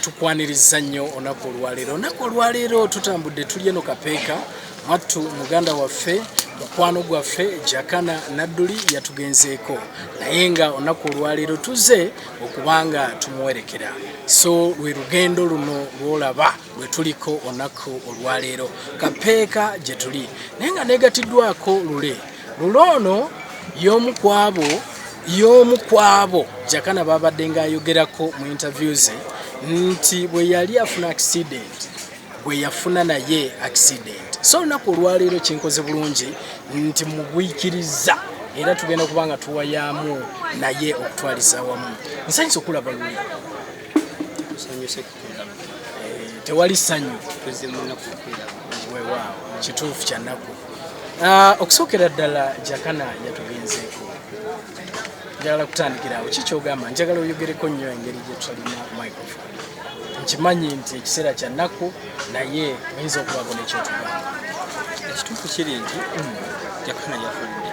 tukwaniriza nnyo onako olwaleero tutambudde tuli eno kapeeka mwattu muganda waffe mukwano gwaffe Jakana Nadduli yatugenzeeko naye nga onako olwaleero tuze okubanga tumuwerekera so lwe lugendo luno lwolaba lwe tuliko onako olwaleero kapeeka gye tuli naye nga negatiddwako lule ono y'omu kwabo Jakana babadde ng'ayogerako mu interviews nti bwe yali afuna accident bwe yafuna naye accident so olunaku olwaleero kinkoze bulungi nti mugwikiriza era tugenda kubanga tuwayaamu naye okutwaliza wamu nsanyusa okulaba luli tewali ssanyu weewaawo kituufu kya nnaku okusookera ddala Jakana yatugenzeeko njagala kutandikirawo kikyogamba njagala oyogereko nnyo engeri gye tulina microphone nkimanyi nti ekiseera kya nnaku naye oyinza okubaako nekyotugamba ekituufu kiri nti Jakana yafudde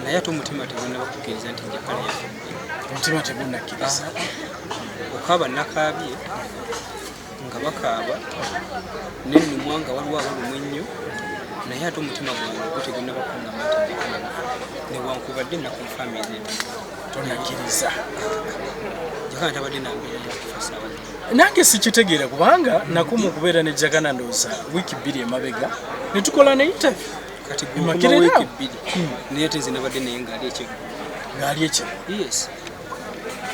naye ate omutima tegunnaba kukkiriza nti Jakana yafudde omutima tegunnakkiriza okaaba nakaabye nga bakaaba nennumwa nga waliwo abalumu ennyo naye ate omutima gwange gutegunnaba kungamba nti Jakana newankubadde nakunfaamiza tonnakkiriza Jakana tabadde nambeera yakufasa nange sikitegeera kubanga nakumu okubeera ne Jakana ndowooza wiiki 2 emabega ne tukola ne interview kati guma wiiki 2 naye ate nze nabadde naye ng'ali ekyeggulo ng'ali ekyeggulo yes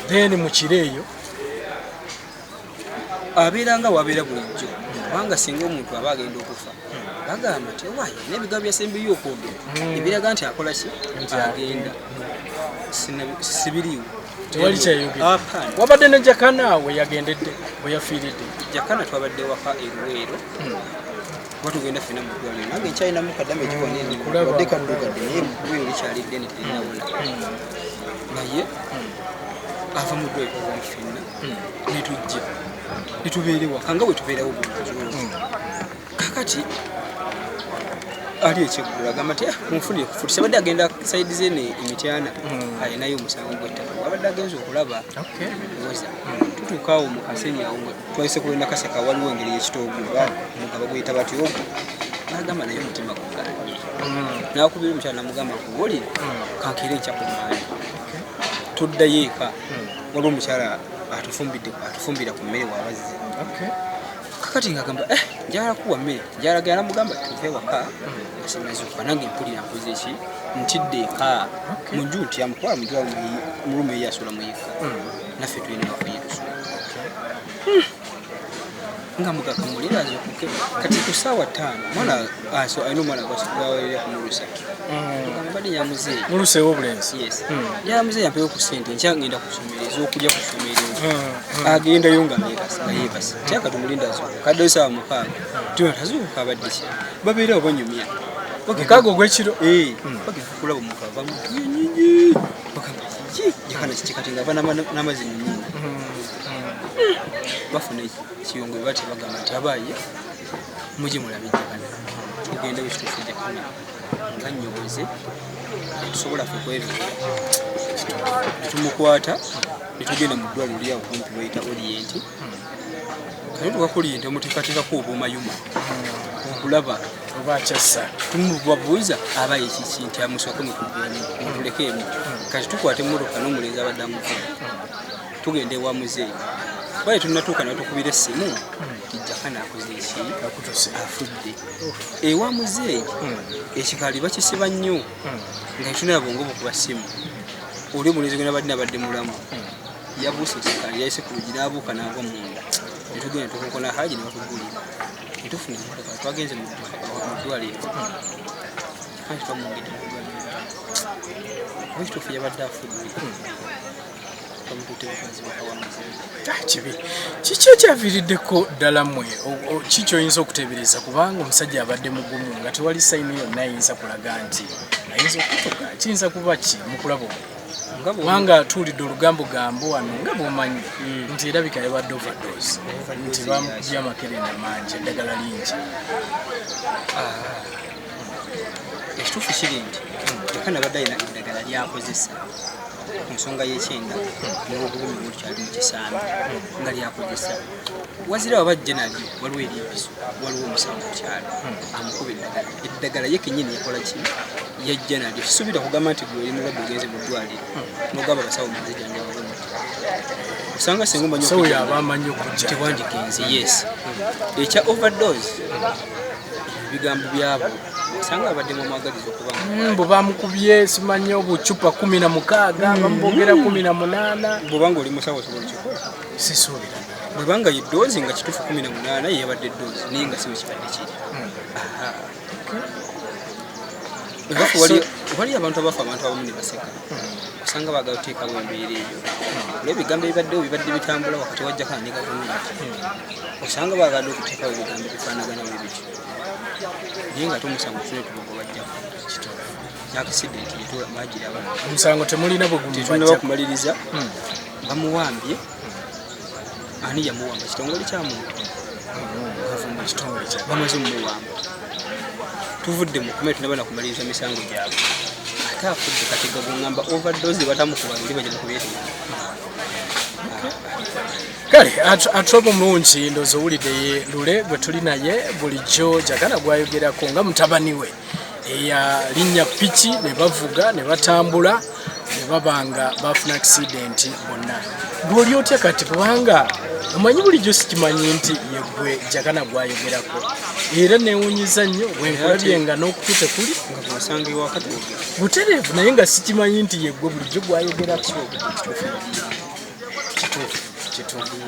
then mu kiro eyo abeera nga wabeera bulijjo kubanga singa omuntu aba agenda okufa bagamba nti waayo n'ebigambo byasembeyo okwogera ebiraga nti akola ki agenda sibiriiwo tewali kyayogera wabadde ne Jakana we yagendedde bwe yafiiridde Jakana twabadde waka eruweero watugenda fena mu ddwaliro nange nkyalinamu kaddamu ekiwanedde kaddugadde naye eruweero likyalidde netelinawona naye ava mu ddwaliro kuva fenna netujja netubeere waka nga bwe tubeerawo bulijjo kakati ali ekyeggulo agamba nti munfunire kufuti sabadde agenda saidi zene emityana alinayo omusango gw'ettaka abadde agenza okulaba oza tutuukaawo mu kasenyi awo twalise kulenda kaseka waliwo engeri y'ekitoogo mugaba guyita batyo ogwo n'agamba naye omutima guganye n'akubira omukyala namugamba kuwulire kankere ekyakumaanyi tuddayo eka waliwo omukyala atufumbira ku mmere wabazze kakati ngagamba njagala kuwa mmere njagala namugamba tuve waka asimazuka nange mpulira nkoze ki ntidde eka munju nti amutwala mulumu eyo asula mu yeka naffe tulina wafaye tusula nga mugakamulira azokuke kati ku ssaawa 5 mwana alina omwana gwawerera kumulusa mbadde nyamuzeeyi muluseewo obulenzi nyamuzeeyi yampeyo ku ssente nkya ngenda kusomereza okujja kusomero agendayo nga yeebasa tyaka tumulinda azuuka kaddeyo ssaawa 6 tiwa tazuuka abadde ki babeerawo banyumya mukaaga ogw'ekiro bagenda omuntu ava mu nyingi Jakana kiki kati nga ava n'amazzi mu nyingi bafuna ekiyongo bati bagamba nti abaaye mujye mulabe Jakana tugende wekituufu Jakana nga nnyoboze tusobola ffe kwebera netumukwata netugenda mu ddwaliro lyawo kumpi bayita Orient kale tukaka Orient omuteekateekako obumayuma okulaba oba akyassa tumubabuuza abaye kiki nti amusooke mutulekeemu kati tukwate emmotoka n'omulenzi abadde amuvuga tugenda ewa muzeeyi baye tunatuuka natukubira essimu nti Jakana akoze eki afudde ewa muzeeyi ekikaali bakisiba nnyo nga tunaba bongo bukuba ssimu oli omulenzi gwe nabadde mulamu yabuuse ekikaali yayise ku lugi n'abuuka n'ava munda netugenda tukonkona haji ne batugulira netufuna emmotoka twagenze mu ddwaliro kandi twamwongedde mu ddwaliro ekituufu yabadde afudde kibi kiki ekyaviiriddeko ddala mmwe kiki oyinza okuteebereza kubanga omusajja abadde mugumu nga tewali sayini yonna ayinza kulaga nti ayinza okutoka kiyinza kuba ki mukulaba kubanga tuwulidde olugambo wano nga bwomanyi nti erabika yabadde overdose nti bamugya amakerenda mangi eddagala lingi ekituufu kiri nti Jakana abadde alina eddagala lyakozesa ku nsonga y'ekyenda n'obulumi bukyali mu kisambi nga lyakozesa wazira wabajja nalyo waliwo eryempiso waliwo omusango okyalo amukuba eddagala ye kennyini yakola ki yajja nalyo kisuubira kugamba nti gwe oli mulwadde ogenze mu ddwaliro n'ogamba abasawo muzijjanjaba bwemuti osanga singa omanyi tewandigenze yes ekya overdose ebigambo byabo osanga abadde mu mwagaliza okuba bwe bamukubye simanyi obucupa 16 bamubogera 18 bwobanga oli musawo osobola okikola sisuubira bwebanga yeddoozi nga kituufu 18 ye yabadde ddoozi naye nga si wekibadde kiri wali abantu abafa abantu abamu ne baseka osanga baagala oteekawo embeera eyo olw'ebigambo ebibaddewo bibadde bitambula wakati wa Jakana ne gavumenti osanga baagala okuteekawo ebigambo bifaanagana webiki naye nga tomusango tune tubogo bajjako accident bagiraba omusango temulina bwegumu bakumaliriza bamuwambye ani yamuwamba kitongole kya muntu bamaze mumuwamba tuvudde mu kumere tunabana kumaliriza misango gyabwe ate afudde katega gungamba overdose batamukuba luli bajja mukubyetera kale atulobo mulungi ndozo owulidde Lule gwe tuli naye bulijjo Jakana gwayogerako nga mutabani we eyalinnya piki ne bavuga ne batambula ne babanga bafuna accident bonna gwoli otya kati kubanga omanyi bulijjo sikimanyi nti yegwe Jakana gwayogerako era newunyiza nnyo bwenkulabye nga n'okutuute kuli nga bwosanga ewakati butereevu naye nga sikimanyi nti yegwe bulijjo gwayogerako kituufu